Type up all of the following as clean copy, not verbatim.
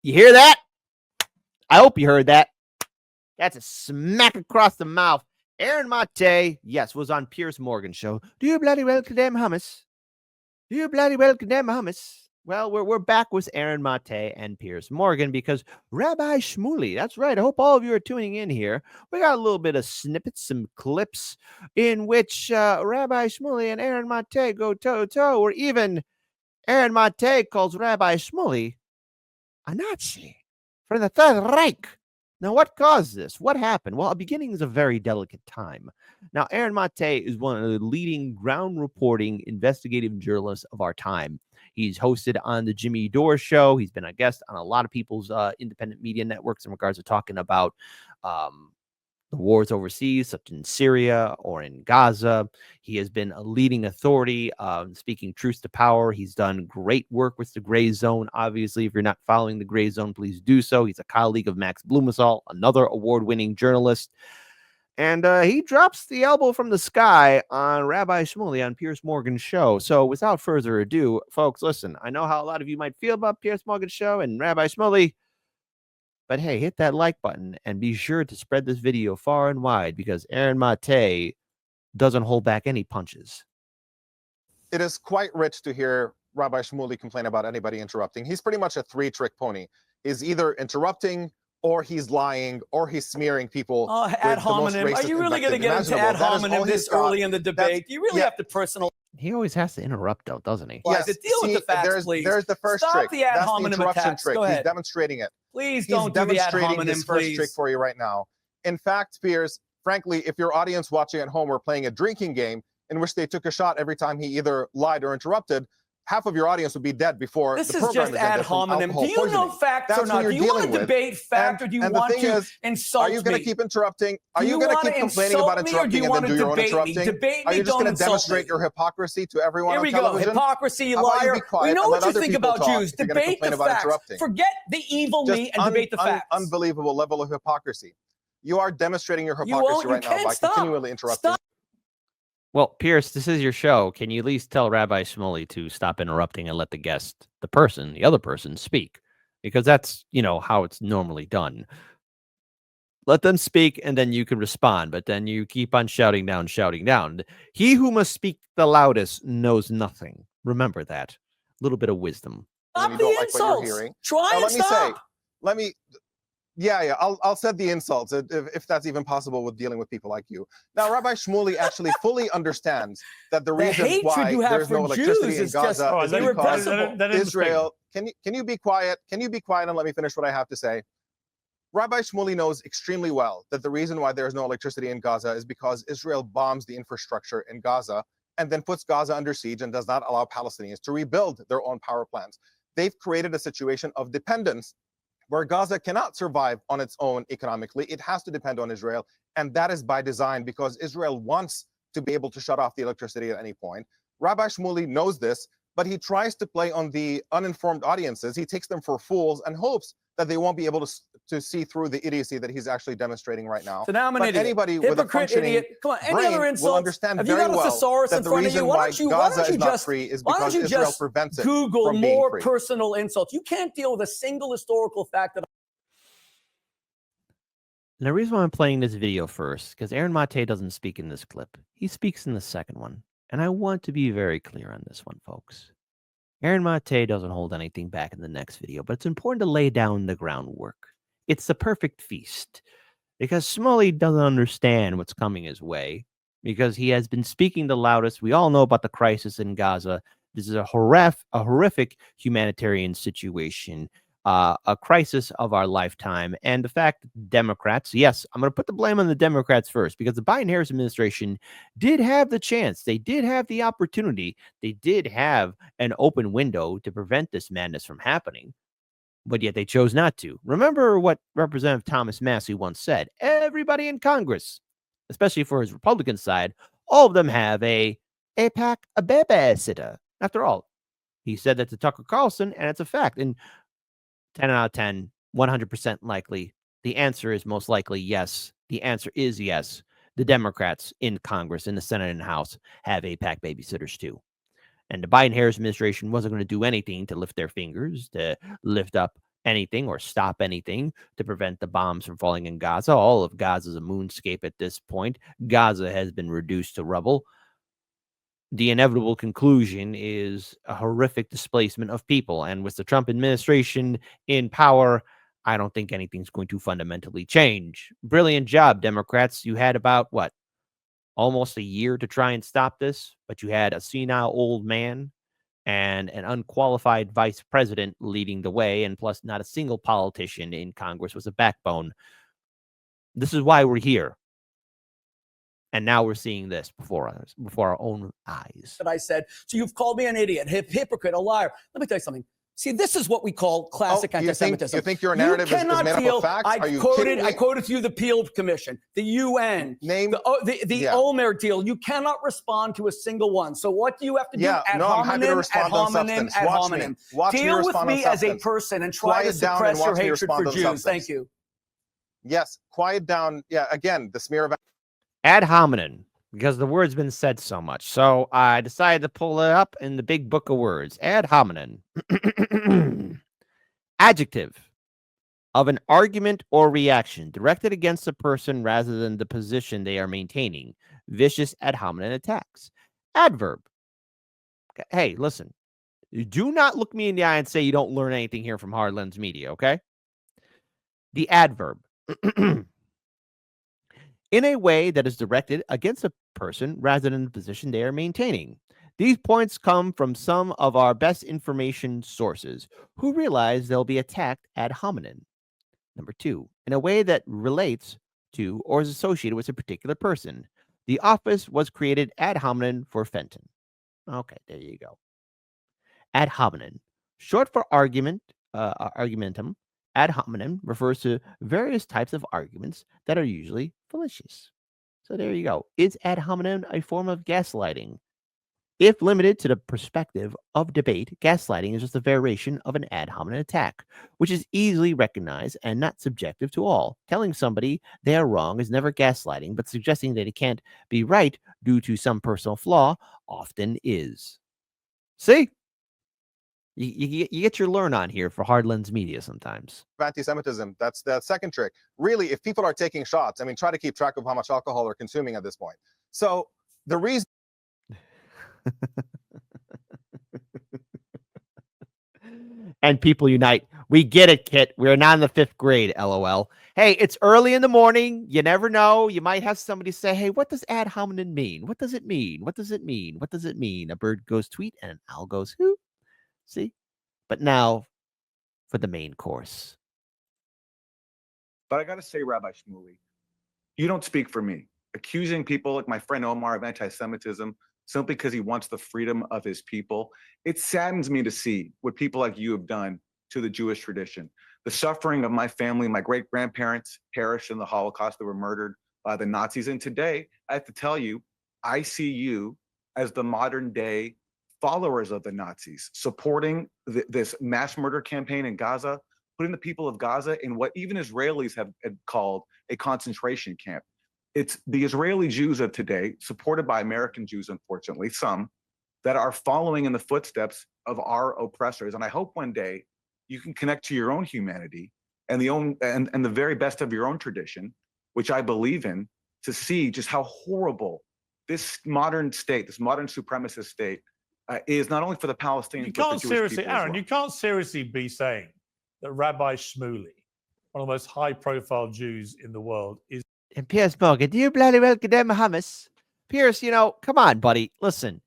You hear that? I hope you heard that. That's a smack across the mouth. Aaron Mate, yes, was on Piers Morgan's show. Do you bloody well condemn hummus? Do you bloody well condemn hummus? Well, we're back with Aaron Mate and Piers Morgan because Rabbi Shmuley, that's right. I hope all of you are tuning in here. We got a little bit of snippets, some clips in which Rabbi Shmuley and Aaron Mate go toe-to-toe, or even Aaron Mate calls Rabbi Shmuley a Nazi from the Third Reich. Now, what caused this? What happened? Well, a beginning is a very delicate time. Now, Aaron Mate is one of the leading ground reporting investigative journalists of our time. He's hosted on the Jimmy Dore show. He's been a guest on a lot of people's independent media networks in regards to talking about the wars overseas, such in Syria or in Gaza. He has been a leading authority speaking truth to power. He's done great work with the Gray Zone. Obviously, if you're not following the Gray Zone, please do so. He's a colleague of Max Blumenthal, another award-winning journalist. And he drops the elbow from the sky on Rabbi Shmuley on Piers Morgan's show. So without further ado, folks, listen, I know how a lot of you might feel about Piers Morgan's show and Rabbi Shmuley, but hey, hit that like button and be sure to spread this video far and wide because Aaron Mate doesn't hold back any punches. It is quite rich to hear Rabbi Shmuley complain about anybody interrupting. He's pretty much a three-trick pony. He's either interrupting, or he's lying, or he's smearing people. Ad hominem. Are you really going to get into ad hominem this early in the debate? Do you really have to personal? He always has to interrupt, though, doesn't he? Yes. Deal with the facts, please. There's the first Stop trick. The ad That's hominem the interruption attacks. trick. Go ahead. He's demonstrating it. Please don't do the ad hominem, his first trick for you right now. In fact, Piers, frankly, if your audience watching at home were playing a drinking game in which they took a shot every time he either lied or interrupted, half of your audience would be dead before the program is just ad hominem. Do you know facts or not? Do you want to debate fact or do you want to insult me? Are you going to keep interrupting? Are you going to keep complaining about interrupting and then do your own interrupting? Are you just going to demonstrate your hypocrisy to everyone on television? Here we go. Hypocrisy, you liar. We know what you think about Jews. Debate the facts. Forget the evil me and debate the facts. Unbelievable level of hypocrisy. You are demonstrating your hypocrisy right now by continually interrupting. Well, Piers, this is your show. Can you at least tell Rabbi Shmuley to stop interrupting and let the guest, the other person, speak? Because that's, how it's normally done. Let them speak, and then you can respond. But then you keep on shouting down, shouting down. He who must speak the loudest knows nothing. Remember that. A little bit of wisdom. Stop the insults. Try and stop. Yeah, I'll set the insults if that's even possible with dealing with people like you. Now, Rabbi Shmuley actually fully understands that the reason why there's no electricity in Gaza is because Israel. Can you be quiet? Can you be quiet and let me finish what I have to say? Rabbi Shmuley knows extremely well that the reason why there is no electricity in Gaza is because Israel bombs the infrastructure in Gaza and then puts Gaza under siege and does not allow Palestinians to rebuild their own power plants. They've created a situation of dependence where Gaza cannot survive on its own economically. It has to depend on Israel, and that is by design because Israel wants to be able to shut off the electricity at any point. Rabbi Shmuley knows this, but he tries to play on the uninformed audiences. He takes them for fools and hopes that they won't be able to see through the idiocy that he's actually demonstrating right now. So now I'm an idiot. Anybody with a functioning brain will understand very well that the reason why Gaza is not free is because Israel prevents it from being free. Google more personal insults. You can't deal with a single historical fact that. And the reason why I'm playing this video first, because Aaron Mate doesn't speak in this clip. He speaks in the second one. And I want to be very clear on this one, folks. Aaron Mate doesn't hold anything back in the next video, but it's important to lay down the groundwork. It's the perfect feast because Shmuley doesn't understand what's coming his way because he has been speaking the loudest. We all know about the crisis in Gaza. This is a horrific humanitarian situation, a crisis of our lifetime. And the fact that Democrats, yes, I'm going to put the blame on the Democrats first because the Biden-Harris administration did have the chance. They did have the opportunity. They did have an open window to prevent this madness from happening, but yet they chose not to. Remember what Representative Thomas Massey once said. Everybody in Congress, especially for his Republican side, all of them have a babysitter. After all, he said that to Tucker Carlson, and it's a fact. And 10 out of 10, 100% likely. The answer is most likely yes. The answer is yes. The Democrats in Congress, in the Senate and House, have APAC babysitters too. And the Biden-Harris administration wasn't going to do anything to lift their fingers, to lift up anything or stop anything to prevent the bombs from falling in Gaza. All of Gaza is a moonscape at this point. Gaza has been reduced to rubble. The inevitable conclusion is a horrific displacement of people. And with the Trump administration in power, I don't think anything's going to fundamentally change. Brilliant job, Democrats. You had about, what, almost a year to try and stop this, but you had a senile old man and an unqualified vice president leading the way, and plus not a single politician in Congress was a backbone. This is why we're here. And now we're seeing this before our own eyes. That I said, so you've called me an idiot, hypocrite, a liar. Let me tell you something. See, this is what we call classic anti-Semitism. You think your narrative is made up of facts? I quoted to you the Peel Commission, the UN, the Olmer deal. You cannot respond to a single one. So what do you have to do? Ad hominem. Deal with me as a person and try to suppress your hatred for Jews. Thank you. Yes, quiet down. Yeah, again, the smear of ad hominem, because the word's been said so much. So I decided to pull it up in the big book of words. Ad hominem. Adjective of an argument or reaction directed against a person rather than the position they are maintaining. Vicious ad hominem attacks. Adverb. Hey, listen. Do not look me in the eye and say you don't learn anything here from Hard Lens Media, okay? The adverb. In a way that is directed against a person rather than the position they are maintaining. These points come from some of our best information sources who realize they'll be attacked ad hominem. Number 2, in a way that relates to or is associated with a particular person. The office was created ad hominem for Fenton. Okay, there you go. Ad hominem, short for argument, argumentum. Ad hominem refers to various types of arguments that are usually fallacious. So there you go. Is ad hominem a form of gaslighting? If limited to the perspective of debate, gaslighting is just a variation of an ad hominem attack, which is easily recognized and not subjective to all. Telling somebody they are wrong is never gaslighting, but suggesting that it can't be right due to some personal flaw often is. See? You get your learn on here for Hard Lens Media sometimes. Anti-Semitism, that's the second trick. Really, if people are taking shots, I mean, try to keep track of how much alcohol they're consuming at this point. So the reason... And people unite. We get it, Kit. We're not in the 5th grade, LOL. Hey, it's early in the morning. You never know. You might have somebody say, hey, what does ad hominem mean? What does it mean? What does it mean? What does it mean? A bird goes tweet and an owl goes who? See? But now for the main course. But I got to say, Rabbi Shmuley, you don't speak for me. Accusing people like my friend Omar of anti-Semitism simply because he wants the freedom of his people, it saddens me to see what people like you have done to the Jewish tradition. The suffering of my family, my great-grandparents perished in the Holocaust. They were murdered by the Nazis. And today, I have to tell you, I see you as the modern-day followers of the Nazis, supporting this mass murder campaign in Gaza, putting the people of Gaza in what even Israelis have called a concentration camp. It's the Israeli Jews of today, supported by American Jews, unfortunately, some, that are following in the footsteps of our oppressors. And I hope one day you can connect to your own humanity and the very best of your own tradition, which I believe in, to see just how horrible this modern state, this modern supremacist state, is not only for the Palestinians, but the Jewish people Aaron, as well. you can't seriously be saying that Rabbi Shmuley, one of the most high-profile Jews in the world, is... And Piers Morgan, do you bloody well condemn hummus? Piers, you know, come on, buddy. Listen,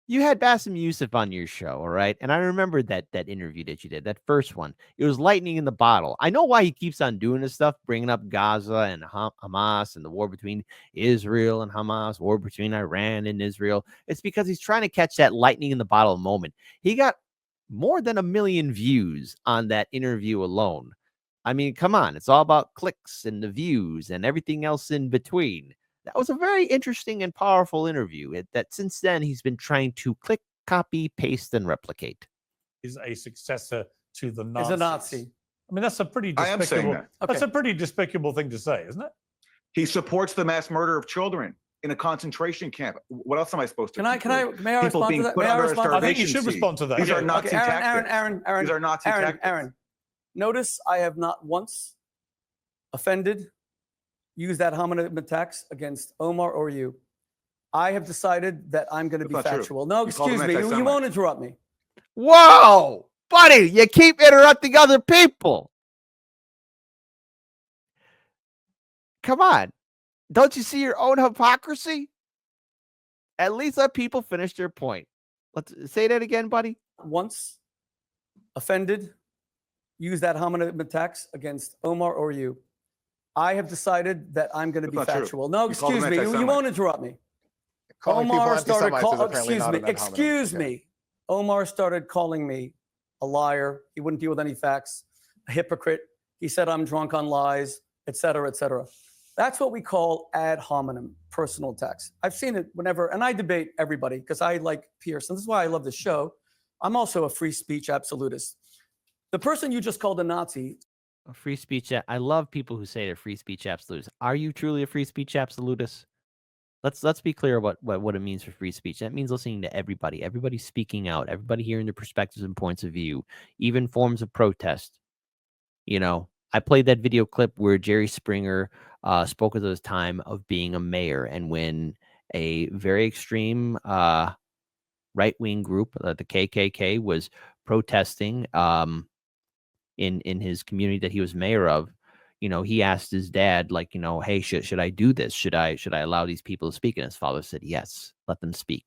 you had Bassem Youssef on your show, all right? And I remember that interview that you did, that first one. It was lightning in the bottle. I know why he keeps on doing this stuff, bringing up Gaza and Hamas and the war between Israel and Hamas, war between Iran and Israel. It's because he's trying to catch that lightning in the bottle moment. He got more than 1 million views on that interview alone. I mean, come on. It's all about clicks and the views and everything else in between. That was a very interesting and powerful interview that since then he's been trying to click, copy, paste, and replicate. Is a successor to the Nazis. Is a Nazi. I mean, that's a pretty despicable... I am saying that. That's a pretty despicable thing to say, isn't it? He supports the mass murder of children in a concentration camp. What else am I supposed to may I People respond being to that? put May I under a respond? I think you starvation should siege. respond to that. These are Nazi tactics. Aaron. These are Nazi tactics. Aaron. Notice I have not once offended, used ad hominem attacks against Omar or you. I have decided that I'm going to be factual. No, excuse me. You won't interrupt me. Whoa, buddy, you keep interrupting other people. Come on. Don't you see your own hypocrisy? At least let people finish their point. Let's say that again, buddy. Once offended, used ad hominem attacks against Omar or you. I have decided that I'm going to be factual. No, excuse me. You won't interrupt me. Omar started Omar started calling me a liar. He wouldn't deal with any facts, a hypocrite. He said I'm drunk on lies, etc., etc. That's what we call ad hominem, personal attacks. I've seen it whenever, and I debate everybody because I like Piers, and this is why I love this show. I'm also a free speech absolutist. The person you just called a Nazi. A free speech. I love people who say they're free speech absolutists. Are you truly a free speech absolutist? Let's be clear what it means for free speech. That means listening to everybody, everybody speaking out, everybody hearing their perspectives and points of view, even forms of protest. You know, I played that video clip where Jerry Springer spoke of his time of being a mayor, and when a very extreme right-wing group, the KKK, was protesting in his community that he was mayor of. You know, he asked his dad, like, you know, hey, should I do this? Should I allow these people to speak? And his father said, yes, let them speak.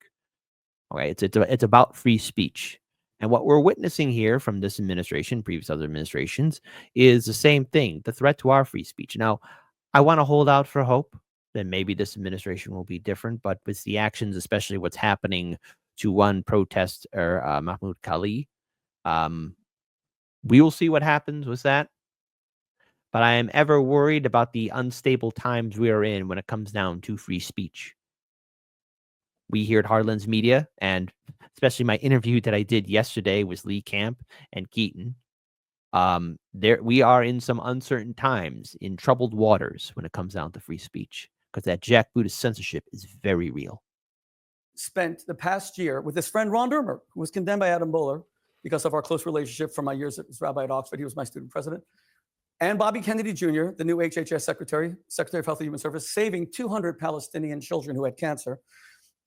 Okay, it's about free speech. And what we're witnessing here from this administration, previous other administrations, is the same thing, the threat to our free speech. Now, I want to hold out for hope that maybe this administration will be different, but with the actions, especially what's happening to one protester, Mahmoud Kali, we will see what happens with that. But I am ever worried about the unstable times we are in when it comes down to free speech. We here at Heartlands Media, and especially my interview that I did yesterday with Lee Camp and Keaton, we are in some uncertain times, in troubled waters when it comes down to free speech, because that jackboot censorship is very real. Spent the past year with his friend Ron Dermer, who was condemned by Adam Boehler because of our close relationship from my years as rabbi at Oxford. He was my student president. And Bobby Kennedy Jr., the new HHS Secretary of Health and Human Services, saving 200 Palestinian children who had cancer.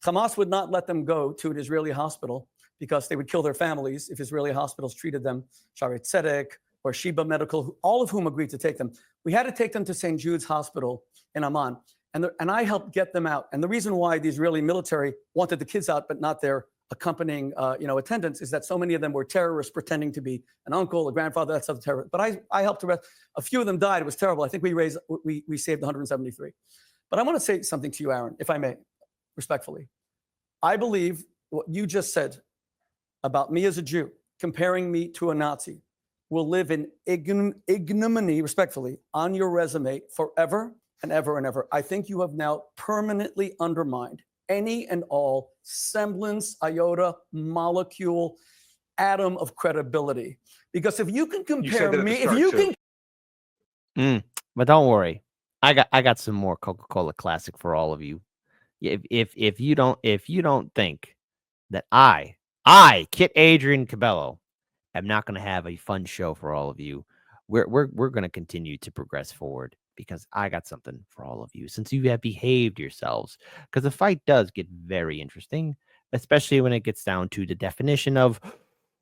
Hamas would not let them go to an Israeli hospital because they would kill their families if Israeli hospitals treated them. Shaare Tzedek or Sheba Medical, all of whom agreed to take them. We had to take them to St. Jude's Hospital in Amman. And I helped get them out. And the reason why the Israeli military wanted the kids out, but not their accompanying attendants, is that so many of them were terrorists pretending to be an uncle, a grandfather, that's of terror. But I helped arrest. A few of them died. It was terrible. I think we saved 173. But I want to say something to you, Aaron, if I may, respectfully. I believe what you just said about me as a Jew, comparing me to a Nazi, will live in ignominy, respectfully, on your resume forever and ever and ever. I think you have now permanently undermined any and all semblance, iota, molecule, atom of credibility. Because if you can compare me, if you can, but don't worry, I got some more Coca-Cola Classic for all of you. If you don't think that I, Kit Adrian Cabello, am not going to have a fun show for all of you, we're going to continue to progress forward, because I got something for all of you, since you have behaved yourselves. Because the fight does get very interesting, especially when it gets down to the definition of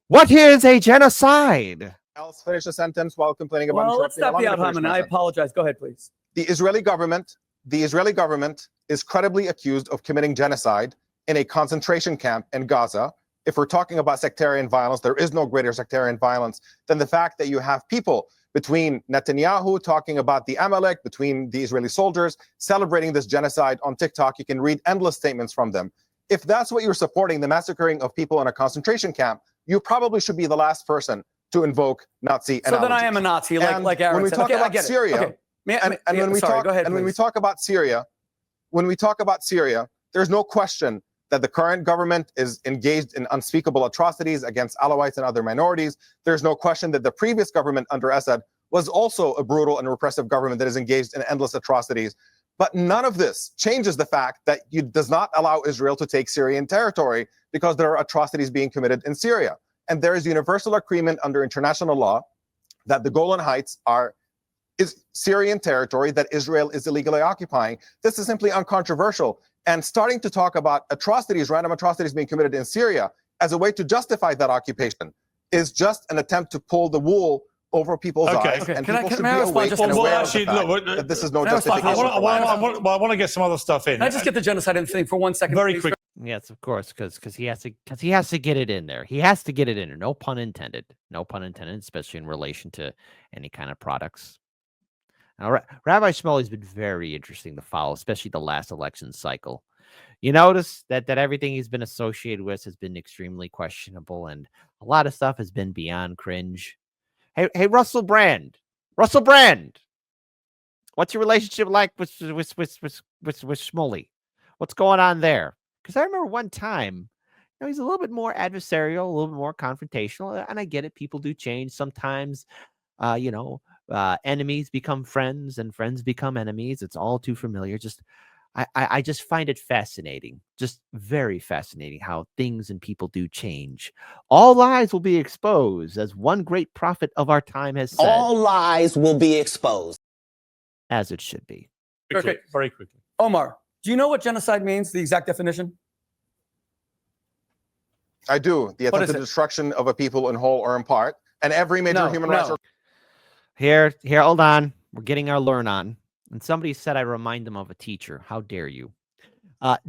what is a genocide. Else finish a sentence while complaining about. Well, let's stop the ad hominem. I apologize. Go ahead, please. The Israeli government is credibly accused of committing genocide in a concentration camp in Gaza. If we're talking about sectarian violence, there is no greater sectarian violence than the fact that you have people between Netanyahu talking about the Amalek, between the Israeli soldiers celebrating this genocide on TikTok. You can read endless statements from them. If that's what you're supporting, the massacring of people in a concentration camp, you probably should be the last person to invoke Nazi analogies. So then I am a Nazi, like Aaron when we said. talk about Syria, when we talk about Syria, there's no question that the current government is engaged in unspeakable atrocities against Alawites and other minorities. There's no question that the previous government under Assad was also a brutal and repressive government that is engaged in endless atrocities. But none of this changes the fact that it does not allow Israel to take Syrian territory, because there are atrocities being committed in Syria. And there is universal agreement under international law that the Golan Heights is Syrian territory that Israel is illegally occupying. This is simply uncontroversial. And starting to talk about atrocities, random atrocities being committed in Syria as a way to justify that occupation is just an attempt to pull the wool over people's eyes. Okay. And Can I- people can should I be respond awake just and to- aware Well, of the actually, fact look, that this is no Can I respond? justification for violence. I want to get some other stuff in. Can I just get the genocide thing for 1 second? Very please? quick. Yes, of course, because he has to get it in there. He has to get it in there. No pun intended. No pun intended, especially in relation to any kind of products. Now, Rabbi Shmuley's been very interesting to follow, especially the last election cycle. You notice that everything he's been associated with has been extremely questionable, and a lot of stuff has been beyond cringe. Hey, Russell Brand, what's your relationship like with Shmuley? What's going on there? Because I remember one time, he's a little bit more adversarial, a little bit more confrontational, and I get it. People do change sometimes. Enemies become friends, and friends become enemies. It's all too familiar. I just find it fascinating, just very fascinating how things and people do change. All lies will be exposed, as one great prophet of our time has said. All lies will be exposed. As it should be. Quickly, very quickly. Omar, do you know what genocide means, the exact definition? I do. The attempted destruction of a people in whole or in part. And every major human rights... Here, hold on. We're getting our learn on. And somebody said I remind them of a teacher. How dare you?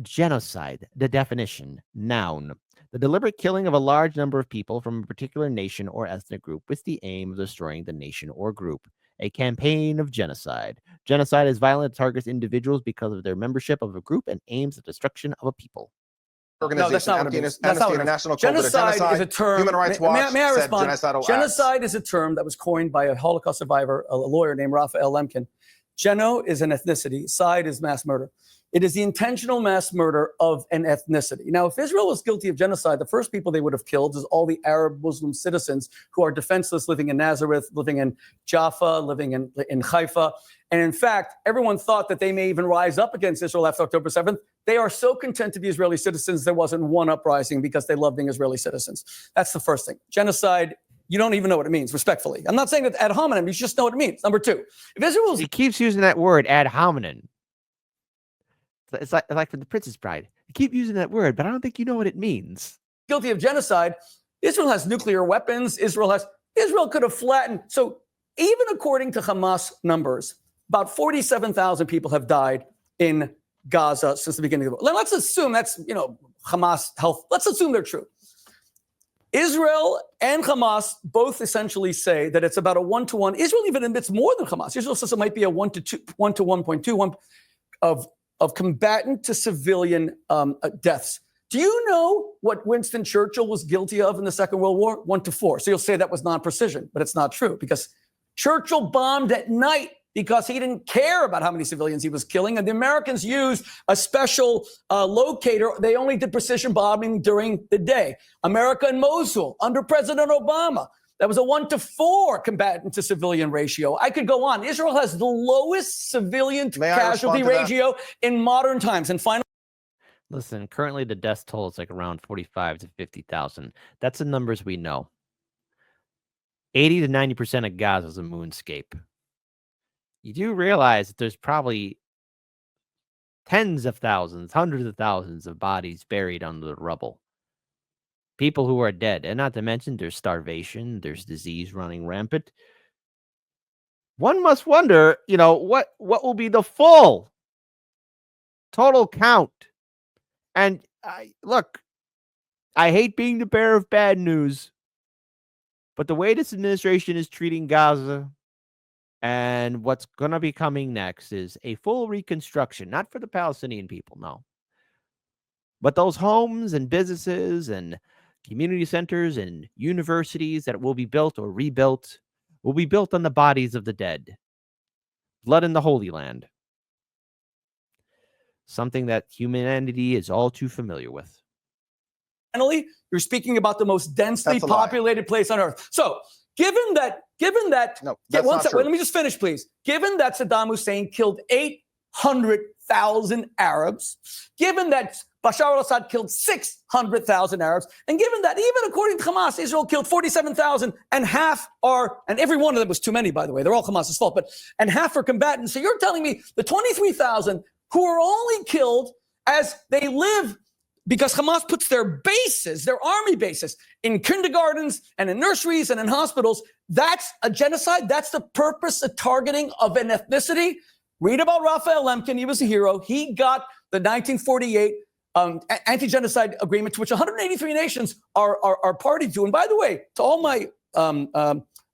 Genocide, the definition, noun. The deliberate killing of a large number of people from a particular nation or ethnic group with the aim of destroying the nation or group. A campaign of genocide. Genocide is violent, targets individuals because of their membership of a group and aims at destruction of a people. No, that's not what it means. Amnesty International called it a genocide. Is a term. Human Rights Watch may I said respond? genocidal Genocide acts. is a term that was coined by a Holocaust survivor, a lawyer named Raphael Lemkin. Geno is an ethnicity. Side is mass murder. It is the intentional mass murder of an ethnicity. Now, if Israel was guilty of genocide, the first people they would have killed is all the Arab Muslim citizens who are defenseless, living in Nazareth, living in Jaffa, living in Haifa. And in fact, everyone thought that they may even rise up against Israel after October 7th. They are so content to be Israeli citizens, there wasn't one uprising because they love being Israeli citizens. That's the first thing. Genocide, you don't even know what it means, respectfully. I'm not saying that ad hominem, you just know what it means. Number two, if Israel He keeps using that word, ad hominem. It's like for the Princess Bride. You keep using that word, but I don't think you know what it means. Guilty of genocide, Israel has nuclear weapons. Israel could have flattened. So even according to Hamas numbers, about 47,000 people have died in Gaza since the beginning of the war. Let's assume that's, Hamas health. Let's assume they're true. Israel and Hamas both essentially say that it's about a 1-to-1. Israel even admits more than Hamas. Israel says it might be a 1 to 1.2 of combatant to civilian deaths. Do you know what Winston Churchill was guilty of in the Second World War? 1 to 4. So you'll say that was non-precision, but it's not true because Churchill bombed at night because he didn't care about how many civilians he was killing. And the Americans used a special locator. They only did precision bombing during the day. America and Mosul under President Obama. That was a 1 to 4 combatant to civilian ratio. I could go on. Israel has the lowest civilian casualty ratio in modern times. And finally, listen, currently the death toll is like around 45 to 50,000. That's the numbers we know. 80 to 90% of Gaza is a moonscape. You do realize that there's probably tens of thousands, hundreds of thousands of bodies buried under the rubble. People who are dead. And not to mention there's starvation, there's disease running rampant. One must wonder, what will be the full total count. And look, I hate being the bearer of bad news, but the way this administration is treating Gaza and what's going to be coming next is a full reconstruction, not for the Palestinian people, no. But those homes and businesses and community centers and universities that will be built or rebuilt will be built on the bodies of the dead. Blood in the Holy Land. Something that humanity is all too familiar with. finally, you're speaking about the most densely populated place on earth. So given that, no, that's not true. Wait, let me just finish, please. Given that Saddam Hussein killed 800,000 Arabs, given that Bashar al-Assad killed 600,000 Arabs. And given that, even according to Hamas, Israel killed 47,000 and half are, and every one of them was too many, by the way, they're all Hamas's fault, but, and half are combatants. So you're telling me the 23,000 who are only killed as they live because Hamas puts their bases, their army bases, in kindergartens and in nurseries and in hospitals. That's a genocide. That's the purpose of targeting of an ethnicity. Read about Raphael Lemkin. He was a hero. He got the 1948 anti-genocide agreement, to which 183 nations are party to. And by the way, to all my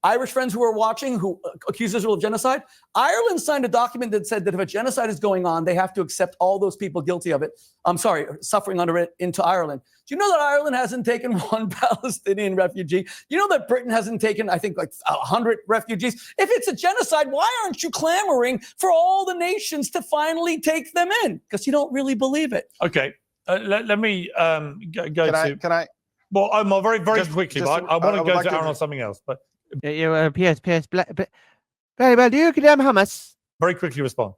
Irish friends who are watching who accuse Israel of genocide, Ireland signed a document that said that if a genocide is going on, they have to accept all those people guilty of it, suffering under it, into Ireland. Do you know that Ireland hasn't taken one Palestinian refugee? You know that Britain hasn't taken, I think, like 100 refugees? If it's a genocide, why aren't you clamoring for all the nations to finally take them in? Because you don't really believe it. Okay, let me go to... Can I? Well, Omar, very quickly, but I want to go to Aaron on something else. But Piers, very well. Do you condemn Hamas? very quickly respond.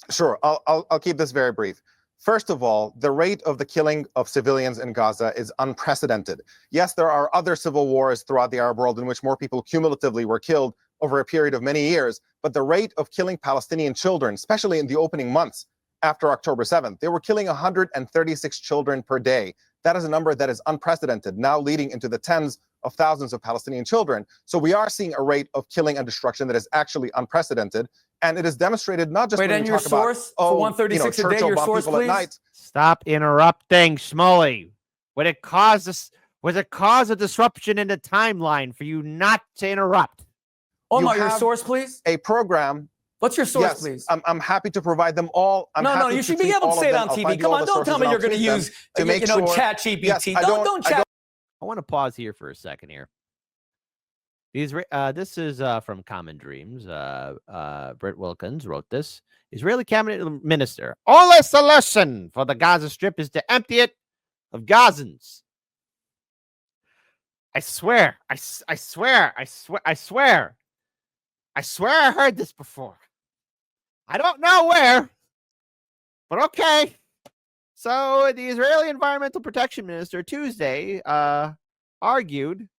Sure, I'll keep this very brief. First of all, the rate of the killing of civilians in Gaza is unprecedented. Yes, there are other civil wars throughout the Arab world in which more people cumulatively were killed over a period of many years, but the rate of killing Palestinian children, especially in the opening months after October 7th, they were killing 136 children per day. That is a number that is unprecedented, now leading into the tens of thousands of Palestinian children. So we are seeing a rate of killing and destruction that is actually unprecedented. And it is demonstrated not just when and we your talk source about, for 136 a day, Churchill your bombed source, people at please? night. Stop interrupting, Shmuley. Was it cause a disruption in the timeline for you not to interrupt? Omar, You your have source, please? A program. What's your source, Yes, please? I'm happy to provide them all. No, you should be able to say it on TV. Come on, don't tell me you're going to use, chat GPT. Yes, don't chat. I want to pause here for a second here. This is from Common Dreams. Britt Wilkins wrote this. Israeli cabinet minister. Only solution for the Gaza Strip is to empty it of Gazans. I swear I heard this before. I don't know where, but okay. So the Israeli Environmental Protection Minister Tuesday argued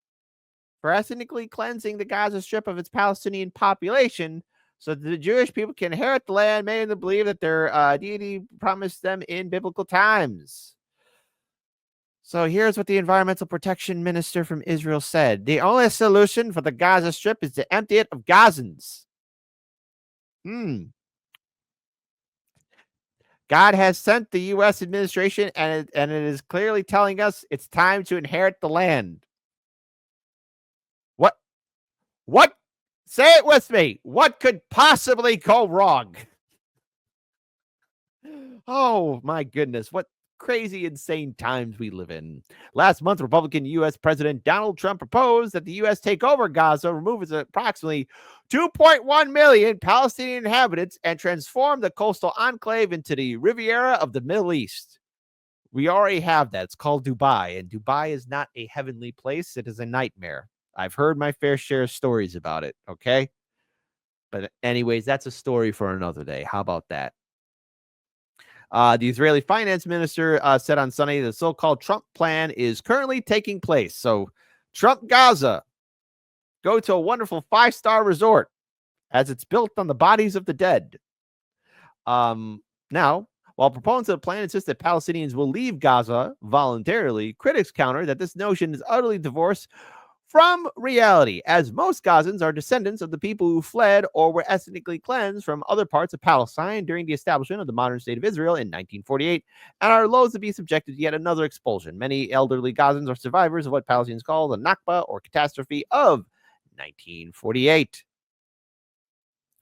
for ethnically cleansing the Gaza Strip of its Palestinian population so that the Jewish people can inherit the land, making them believe that their deity promised them in biblical times. So here's what the Environmental Protection Minister from Israel said. The only solution for the Gaza Strip is to empty it of Gazans. God has sent the U.S. administration, and it is clearly telling us it's time to inherit the land. What? Say it with me. What could possibly go wrong? Oh, my goodness. What crazy, insane times we live in. Last month, Republican U.S. President Donald Trump proposed that the U.S. take over Gaza, remove its approximately 2.1 million Palestinian inhabitants, and transform the coastal enclave into the Riviera of the Middle East. We already have that. It's called Dubai, and Dubai is not a heavenly place. It is a nightmare. I've heard my fair share of stories about it, okay? But anyways, that's a story for another day. How about that? The Israeli finance minister said on Sunday the so-called Trump plan is currently taking place. So Trump Gaza, go to a wonderful 5-star resort as it's built on the bodies of the dead. Now, while proponents of the plan insist that Palestinians will leave Gaza voluntarily, critics counter that this notion is utterly divorced from reality, as most Gazans are descendants of the people who fled or were ethnically cleansed from other parts of Palestine during the establishment of the modern state of Israel in 1948 and are loath to be subjected to yet another expulsion. Many elderly Gazans are survivors of what Palestinians call the Nakba, or catastrophe of 1948.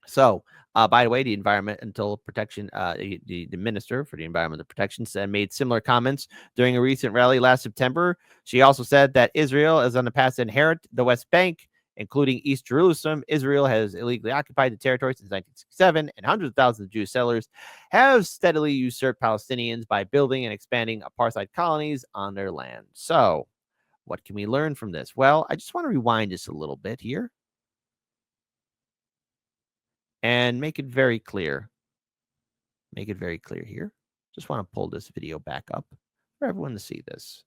So, by the way, the Environmental Protection, the Minister for the Environmental Protection made similar comments during a recent rally last September. She also said that Israel is on the path to inherit the West Bank, including East Jerusalem. Israel has illegally occupied the territory since 1967, and hundreds of thousands of Jewish settlers have steadily usurped Palestinians by building and expanding apartheid colonies on their land. So, what can we learn from this? Well, I just want to rewind just a little bit here and make it very clear. Make it very clear here. Just want to pull this video back up for everyone to see this.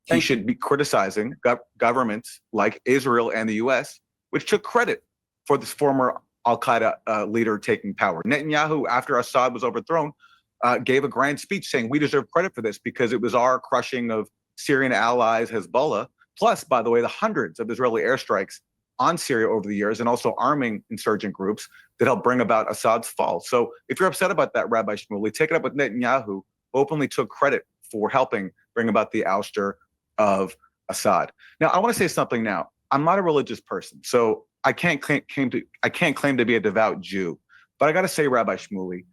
He should be criticizing governments like Israel and the U.S., which took credit for this former al-Qaeda leader taking power. Netanyahu, after Assad was overthrown, gave a grand speech saying we deserve credit for this because it was our crushing of Syrian allies, Hezbollah, plus, by the way, the hundreds of Israeli airstrikes on Syria over the years and also arming insurgent groups that helped bring about Assad's fall. So if you're upset about that, Rabbi Shmuley, take it up with Netanyahu, who openly took credit for helping bring about the ouster of Assad. Now, I want to say something now. I'm not a religious person, so I can't claim to be a devout Jew. But I got to say, Rabbi Shmuley,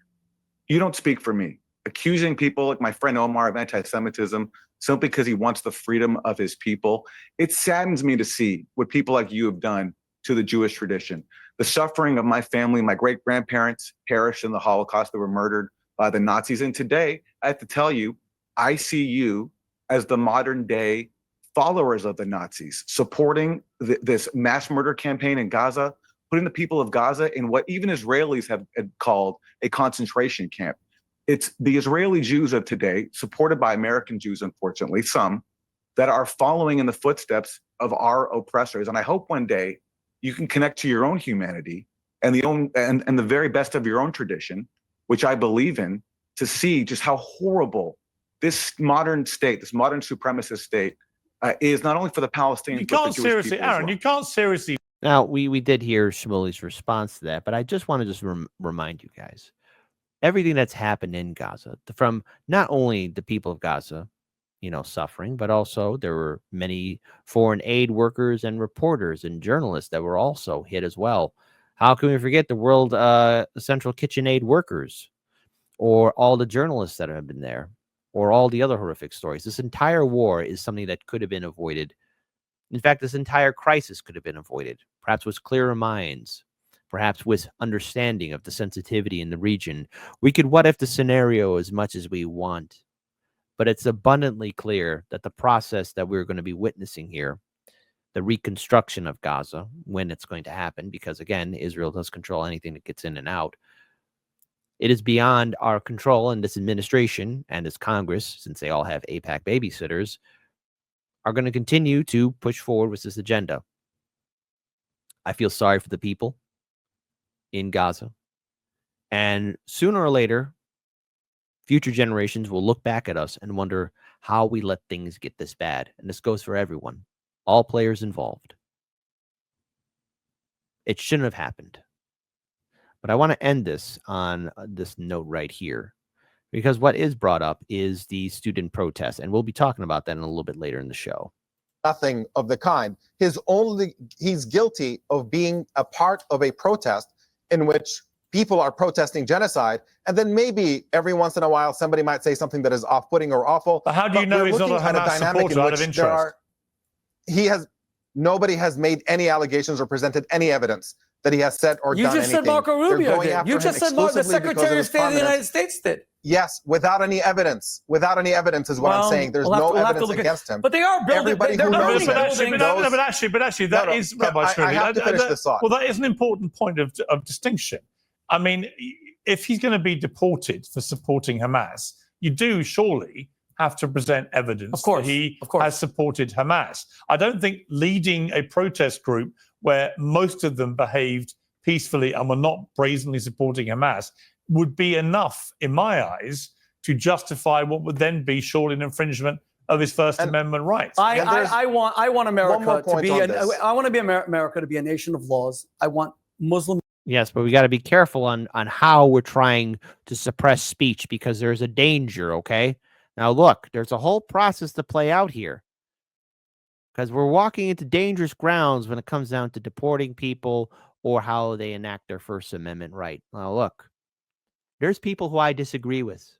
you don't speak for me. Accusing people like my friend Omar of anti-Semitism simply because he wants the freedom of his people, it saddens me to see what people like you have done to the Jewish tradition. The suffering of my family, my great-grandparents perished in the Holocaust. They were murdered by the Nazis. And today, I have to tell you, I see you as the modern-day followers of the Nazis, supporting this mass murder campaign in Gaza, putting the people of Gaza in what even Israelis have called a concentration camp. It's the Israeli Jews of today, supported by American Jews, unfortunately, some, that are following in the footsteps of our oppressors. And I hope one day you can connect to your own humanity and the very best of your own tradition, which I believe in, to see just how horrible this modern state, this modern supremacist state, is not only for the Palestinians, You but can't the Jewish seriously, people as Aaron, well. you can't seriously. Now, we did hear Shmuley's response to that, but I just want to remind you guys, everything that's happened in Gaza, from not only the people of Gaza, suffering, but also there were many foreign aid workers and reporters and journalists that were also hit as well. How can we forget the World Central Kitchen Aid workers, or all the journalists that have been there, or all the other horrific stories? This entire war is something that could have been avoided. In fact, this entire crisis could have been avoided, perhaps with clearer minds, perhaps with understanding of the sensitivity in the region. We could what if the scenario as much as we want, but it's abundantly clear that the process that we're going to be witnessing here, the reconstruction of Gaza, when it's going to happen, because again, Israel does control anything that gets in and out, it is beyond our control, and this administration and this Congress, since they all have AIPAC babysitters, are going to continue to push forward with this agenda. I feel sorry for the people in Gaza. And sooner or later, future generations will look back at us and wonder how we let things get this bad. And this goes for everyone, all players involved. It shouldn't have happened. But I want to end this on this note right here, because what is brought up is the student protest, and we'll be talking about that in a little bit later in the show. Nothing of the kind. He's guilty of being a part of a protest in which people are protesting genocide, and then maybe every once in a while somebody might say something that is off-putting or awful. But how do you know he's not a Hamas supporter out of interest? Nobody has made any allegations or presented any evidence that he has said or done anything. You just said Marco Rubio did. You just said the Secretary of State of the United States did. Yes, without any evidence. Without any evidence is what I'm saying. There's no evidence against him. But they are building. Everybody who knows him knows. But actually, that is Rabbi Shmuley. I have to finish this thought. Well, that is an important point of distinction. I mean, if he's going to be deported for supporting Hamas, you do surely have to present evidence that he has supported Hamas. I don't think leading a protest group where most of them behaved peacefully and were not brazenly supporting Hamas would be enough, in my eyes, to justify what would then be surely an infringement of his First Amendment rights. I want America to be America to be a nation of laws. I want Muslim. Yes, but we got to be careful on how we're trying to suppress speech, because there's a danger, okay? Now, look, there's a whole process to play out here, because we're walking into dangerous grounds when it comes down to deporting people or how they enact their First Amendment right. Now, look, there's people who I disagree with,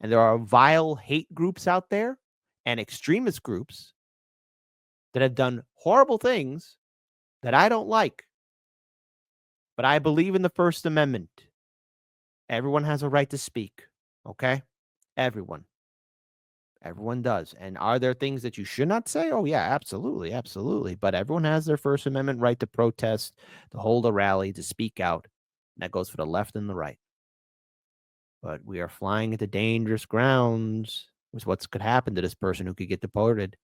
and there are vile hate groups out there and extremist groups that have done horrible things that I don't like. But I believe in the First Amendment. Everyone has a right to speak, okay? Everyone. Everyone does. And are there things that you should not say? Oh, yeah, absolutely, absolutely. But everyone has their First Amendment right to protest, to hold a rally, to speak out. And that goes for the left and the right. But we are flying into dangerous grounds with what could happen to this person who could get deported.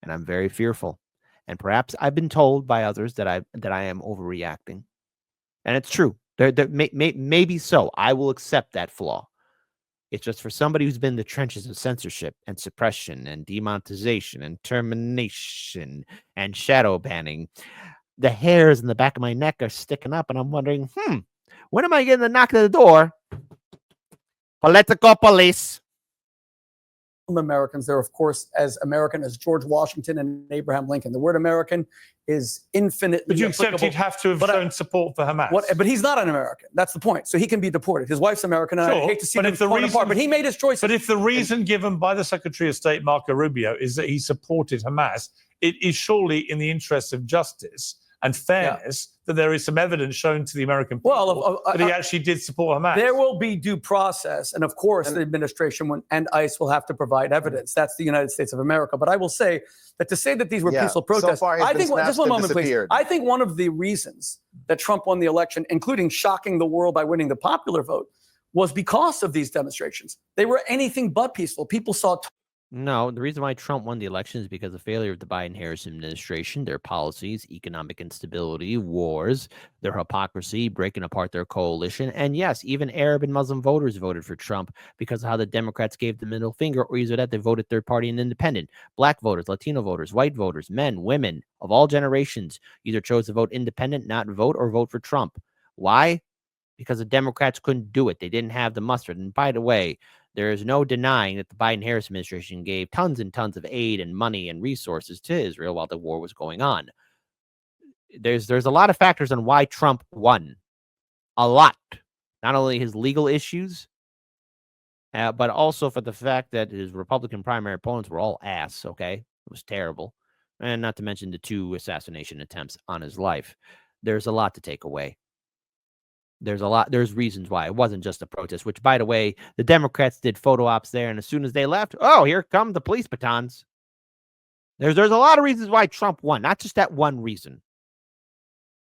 And I'm very fearful. And perhaps I've been told by others that I am overreacting. And it's true. Maybe so. I will accept that flaw. It's just for somebody who's been in the trenches of censorship and suppression and demonetization and termination and shadow banning. The hairs in the back of my neck are sticking up, and I'm wondering, when am I getting the knock at the door? Political police. Americans, they're of course as American as George Washington and Abraham Lincoln. The word American is infinitely. But you accept he'd have to have shown support for Hamas. But he's not an American. That's the point. So he can be deported. His wife's American, and I hate to see them torn apart. But he made his choice. But if the reason given by the Secretary of State Marco Rubio is that he supported Hamas, it is surely in the interest of justice and fairness that there is some evidence shown to the American people that he actually did support Hamas. There will be due process. And of course, the administration and ICE will have to provide evidence. That's the United States of America. But I will say that to say that these were peaceful protests, I think, just one moment, please. I think one of the reasons that Trump won the election, including shocking the world by winning the popular vote, was because of these demonstrations. They were anything but peaceful. People saw. No, the reason why Trump won the election is because of the failure of the Biden-Harris administration, their policies, economic instability, wars, their hypocrisy, breaking apart their coalition. And yes, even Arab and Muslim voters voted for Trump because of how the Democrats gave the middle finger, or either that they voted third party and independent. Black voters, Latino voters, white voters, men, women of all generations either chose to vote independent, not vote, or vote for Trump. Why? Because the Democrats couldn't do it. They didn't have the mustard. And by the way, there is no denying that the Biden-Harris administration gave tons and tons of aid and money and resources to Israel while the war was going on. There's a lot of factors on why Trump won. A lot. Not only his legal issues, but also for the fact that his Republican primary opponents were all ass, okay? It was terrible. And not to mention the 2 assassination attempts on his life. There's a lot to take away. There's reasons why. It wasn't just a protest, which, by the way, the Democrats did photo ops there, and as soon as they left, here come the police batons. There's a lot of reasons why Trump won, not just that one reason.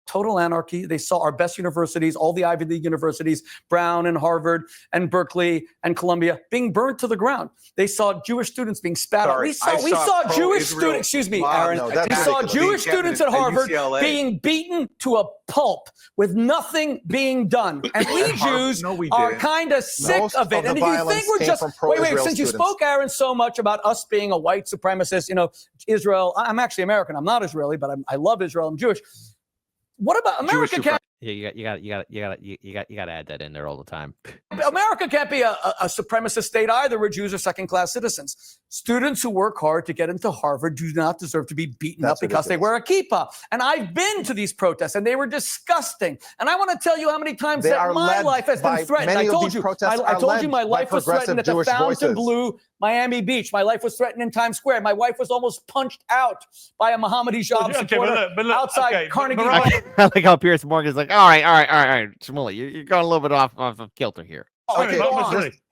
Total anarchy. They saw our best universities, all the Ivy League universities, Brown and Harvard and Berkeley and Columbia, being burned to the ground. They saw Jewish students being spat on. We saw Jewish students, excuse me, Aaron. We saw Jewish students at Harvard being beaten to a pulp with nothing being done. And we Jews are kind of sick of it. And if you think we're just, wait, since you spoke, Aaron, so much about us being a white supremacist, Israel, I'm actually American. I'm not Israeli, but I love Israel. I'm Jewish. What about America? You got to add that in there all the time. America can't be a supremacist state either, where Jews are second-class citizens. Students who work hard to get into Harvard do not deserve to be beaten up because they wear a kippah. And I've been to these protests, and they were disgusting. And I want to tell you how many times that my life has been threatened. I told you my life was threatened at the Fontainebleau, Miami Beach. My life was threatened in Times Square. My wife was almost punched out by a Mohammed hijab supporter outside Carnegie. I like how Piers Morgan's like, all right, Shmuley, you're going a little bit off of kilter here.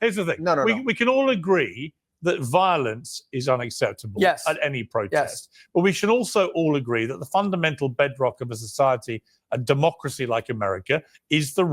Here's the thing. We can all agree that violence is unacceptable at any protest. But we should also all agree that the fundamental bedrock of a society, a democracy like America, is the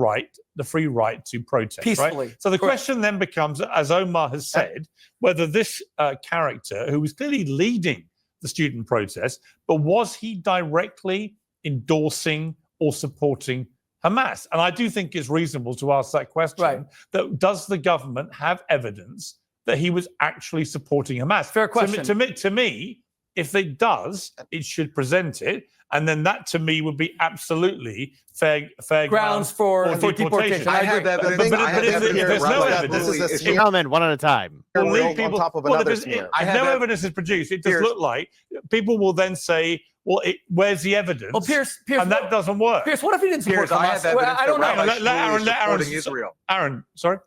free right to protest. Peacefully. Right? So the question then becomes, as Omar has said, whether this character, who was clearly leading the student protest, but was he directly endorsing or supporting Hamas? And I do think it's reasonable to ask that question. That does the government have evidence that he was actually supporting Hamas? Fair question. To me, if it does, it should present it. And then that, to me, would be absolutely fair grounds for deportation. I have evidence. But if there's no evidence, Gentlemen, one at a time. If no evidence is produced, it does look like people will then say, well, where's the evidence? Well, Piers, and that doesn't work. Piers, what if he didn't support Hamas? I have evidence I don't know. Let Aaron Israel. Aaron, sorry?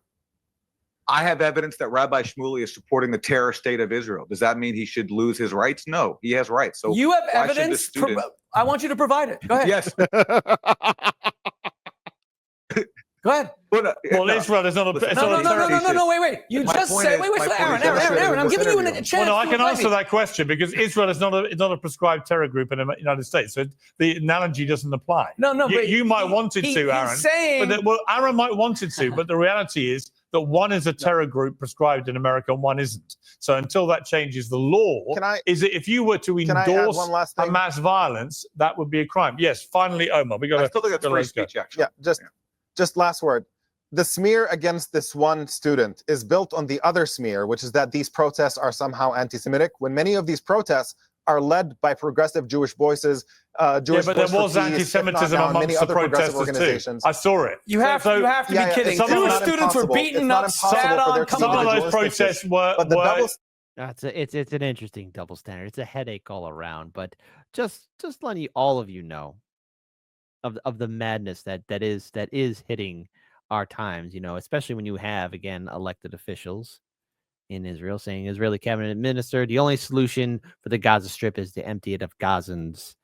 I have evidence that Rabbi Shmuley is supporting the terror state of Israel. Does that mean he should lose his rights? No, he has rights. So you have evidence? I want you to provide it. Go ahead. Yes. Go ahead. Well, Israel is not a No, wait. You just said, Aaron, I'm giving you a chance. Well, no, I can answer that question because Israel is not a prescribed terror group in the United States. So the analogy doesn't apply. No, but you might want it to, Aaron. Saying... Aaron might want it to, but the reality is that one is a terror group prescribed in America and one isn't. So until that changes the law, is that if you were to endorse Hamas violence, that would be a crime. Yes, finally, Omar. We got to. I still think it's free speech, actually. Yeah, just last word. The smear against this one student is built on the other smear, which is that these protests are somehow anti-Semitic, when many of these protests are led by progressive Jewish voices. Jewish but there was anti-Semitism amongst the protesters too. I saw it. You have to be kidding. Jewish students were beaten up, sat on. Some of those protests were. It's an interesting double standard. It's a headache all around. But just letting all of you know of the madness that is hitting our times. You know, especially when you have again elected officials in Israel saying Israeli cabinet minister, the only solution for the Gaza Strip is to empty it of Gazans.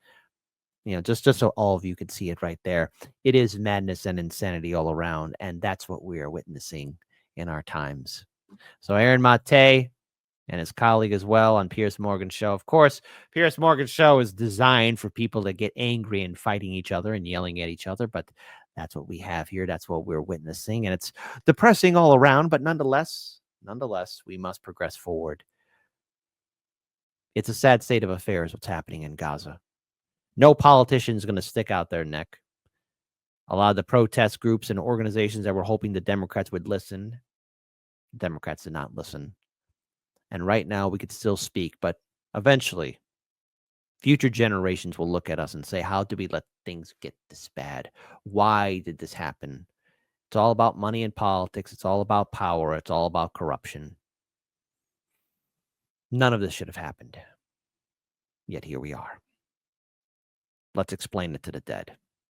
You know, just so all of you could see it right there. It is madness and insanity all around, and that's what we are witnessing in our times. So Aaron Mate and his colleague as well on Piers Morgan's show. Of course, Piers Morgan's show is designed for people to get angry and fighting each other and yelling at each other, but that's what we have here. That's what we're witnessing, and it's depressing all around, but nonetheless, we must progress forward. It's a sad state of affairs what's happening in Gaza. No politician is going to stick out their neck. A lot of the protest groups and organizations that were hoping the Democrats would listen, Democrats did not listen. And right now we could still speak, but eventually future generations will look at us and say, how did we let things get this bad? Why did this happen? It's all about money and politics. It's all about power. It's all about corruption. None of this should have happened. Yet here we are. Let's explain it to the dead.